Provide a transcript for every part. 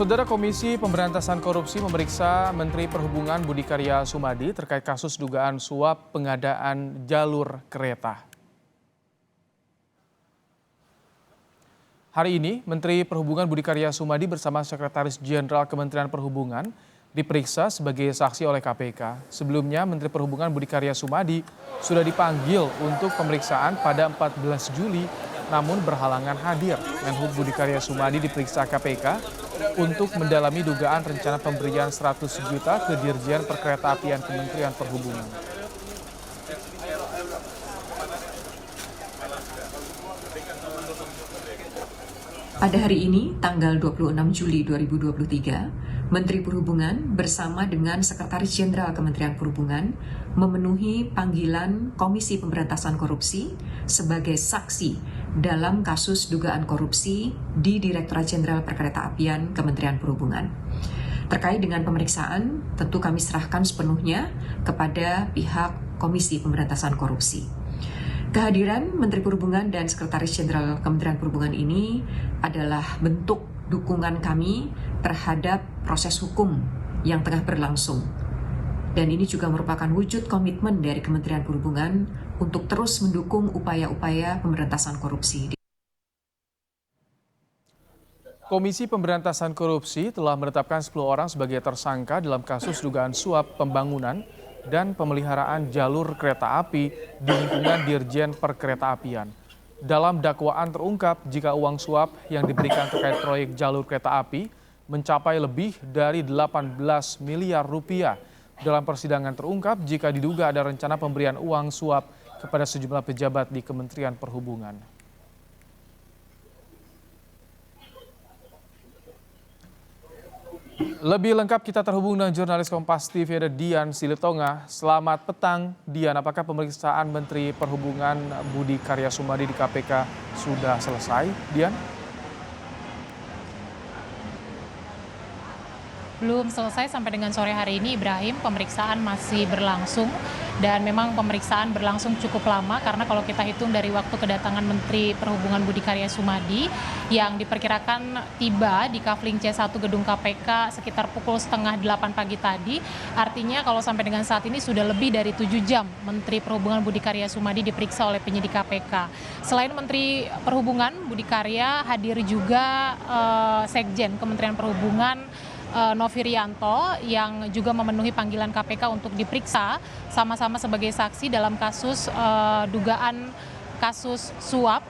Saudara Komisi Pemberantasan Korupsi memeriksa Menteri Perhubungan Budi Karya Sumadi terkait kasus dugaan suap pengadaan jalur kereta. Hari ini, Menteri Perhubungan Budi Karya Sumadi bersama Sekretaris Jenderal Kementerian Perhubungan diperiksa sebagai saksi oleh KPK. Sebelumnya, Menteri Perhubungan Budi Karya Sumadi sudah dipanggil untuk pemeriksaan pada 14 Juli, namun berhalangan hadir. Menhub Budi Karya Sumadi diperiksa KPK untuk mendalami dugaan rencana pemberian 100 juta ke Dirjen Perkeretaapian Kementerian Perhubungan. Pada hari ini, tanggal 26 Juli 2023, Menteri Perhubungan bersama dengan Sekretaris Jenderal Kementerian Perhubungan memenuhi panggilan Komisi Pemberantasan Korupsi sebagai saksi dalam kasus dugaan korupsi di Direktorat Jenderal Perkeretaapian Kementerian Perhubungan. Terkait dengan pemeriksaan, tentu kami serahkan sepenuhnya kepada pihak Komisi Pemberantasan Korupsi. Kehadiran Menteri Perhubungan dan Sekretaris Jenderal Kementerian Perhubungan ini adalah bentuk dukungan kami terhadap proses hukum yang tengah berlangsung. Dan ini juga merupakan wujud komitmen dari Kementerian Perhubungan untuk terus mendukung upaya-upaya pemberantasan korupsi. Komisi Pemberantasan Korupsi telah menetapkan 10 orang sebagai tersangka dalam kasus dugaan suap pembangunan dan pemeliharaan jalur kereta api di lingkungan Dirjen Perkeretaapian. Dalam dakwaan terungkap jika uang suap yang diberikan terkait proyek jalur kereta api mencapai lebih dari 18 miliar rupiah. Dalam persidangan terungkap jika diduga ada rencana pemberian uang suap kepada sejumlah pejabat di Kementerian Perhubungan. Lebih lengkap kita terhubung dengan jurnalis Kompas TV ada Dian Silitonga. Selamat petang, Dian. Apakah pemeriksaan Menteri Perhubungan Budi Karya Sumadi di KPK sudah selesai, Dian? Belum selesai sampai dengan sore hari ini, Ibrahim. Pemeriksaan masih berlangsung dan memang pemeriksaan berlangsung cukup lama karena kalau kita hitung dari waktu kedatangan Menteri Perhubungan Budi Karya Sumadi yang diperkirakan tiba di Kafling C1 gedung KPK sekitar pukul 7:30 pagi tadi, artinya kalau sampai dengan saat ini sudah lebih dari 7 jam Menteri Perhubungan Budi Karya Sumadi diperiksa oleh penyidik KPK. Selain Menteri Perhubungan Budi Karya, hadir juga Sekjen Kementerian Perhubungan Novirianto yang juga memenuhi panggilan KPK untuk diperiksa sama-sama sebagai saksi dalam kasus dugaan kasus suap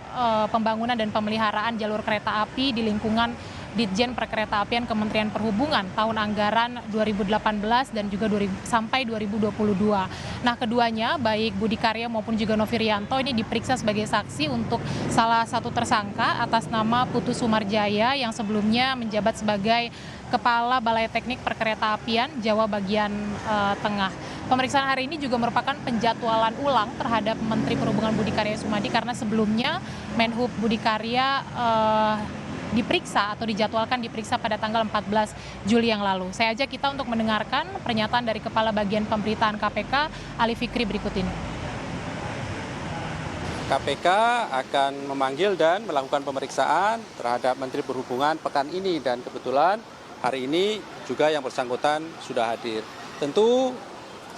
pembangunan dan pemeliharaan jalur kereta api di lingkungan Ditjen Perkeretaapian Kementerian Perhubungan tahun anggaran 2018 dan juga sampai 2022. Nah, keduanya baik Budi Karya maupun juga Novirianto ini diperiksa sebagai saksi untuk salah satu tersangka atas nama Putu Sumarjaya yang sebelumnya menjabat sebagai Kepala Balai Teknik Perkeretaapian Jawa bagian Tengah. Pemeriksaan hari ini juga merupakan penjadwalan ulang terhadap Menteri Perhubungan Budi Karya Sumadi karena sebelumnya Menhub Budi Karya diperiksa atau dijadwalkan diperiksa pada tanggal 14 Juli yang lalu. Saya ajak kita untuk mendengarkan pernyataan dari Kepala Bagian Pemberitaan KPK, Ali Fikri berikut ini. KPK akan memanggil dan melakukan pemeriksaan terhadap Menteri Perhubungan pekan ini dan kebetulan hari ini juga yang bersangkutan sudah hadir. Tentu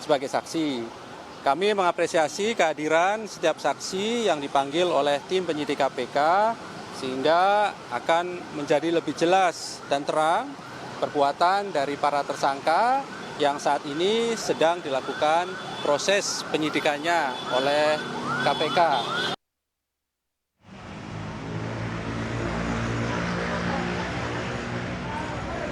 sebagai saksi, kami mengapresiasi kehadiran setiap saksi yang dipanggil oleh tim penyidik KPK sehingga akan menjadi lebih jelas dan terang perbuatan dari para tersangka yang saat ini sedang dilakukan proses penyidikannya oleh KPK.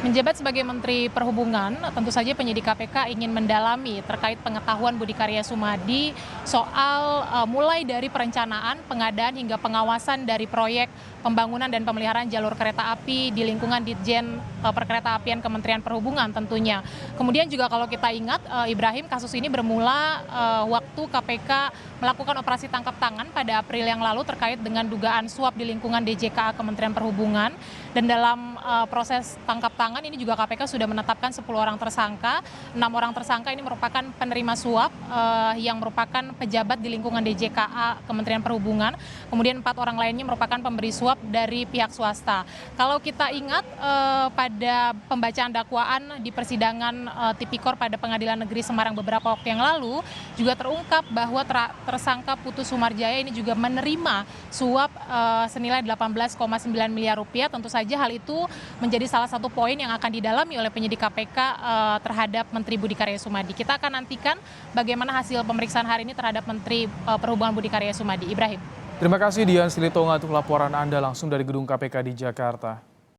Menjabat sebagai Menteri Perhubungan, tentu saja penyidik KPK ingin mendalami terkait pengetahuan Budi Karya Sumadi soal mulai dari perencanaan, pengadaan hingga pengawasan dari proyek pembangunan dan pemeliharaan jalur kereta api di lingkungan Ditjen Perkeretaapian Kementerian Perhubungan tentunya. Kemudian juga kalau kita ingat, Ibrahim, kasus ini bermula waktu KPK melakukan operasi tangkap tangan pada April yang lalu terkait dengan dugaan suap di lingkungan DJKA Kementerian Perhubungan. Dan dalam proses tangkap tangan ini juga KPK sudah menetapkan 10 orang tersangka. 6 orang tersangka ini merupakan penerima suap yang merupakan pejabat di lingkungan DJKA Kementerian Perhubungan. Kemudian 4 orang lainnya merupakan pemberi suap suap dari pihak swasta. Kalau kita ingat pada pembacaan dakwaan di persidangan Tipikor pada Pengadilan Negeri Semarang beberapa waktu yang lalu juga terungkap bahwa tersangka Putu Sumarjaya ini juga menerima suap senilai 18,9 miliar rupiah. Tentu saja hal itu menjadi salah satu poin yang akan didalami oleh penyidik KPK terhadap Menteri Budi Karya Sumadi. Kita akan nantikan bagaimana hasil pemeriksaan hari ini terhadap Menteri Perhubungan Budi Karya Sumadi. Ibrahim. Terima kasih Dian Silitonga untuk laporan Anda langsung dari gedung KPK di Jakarta.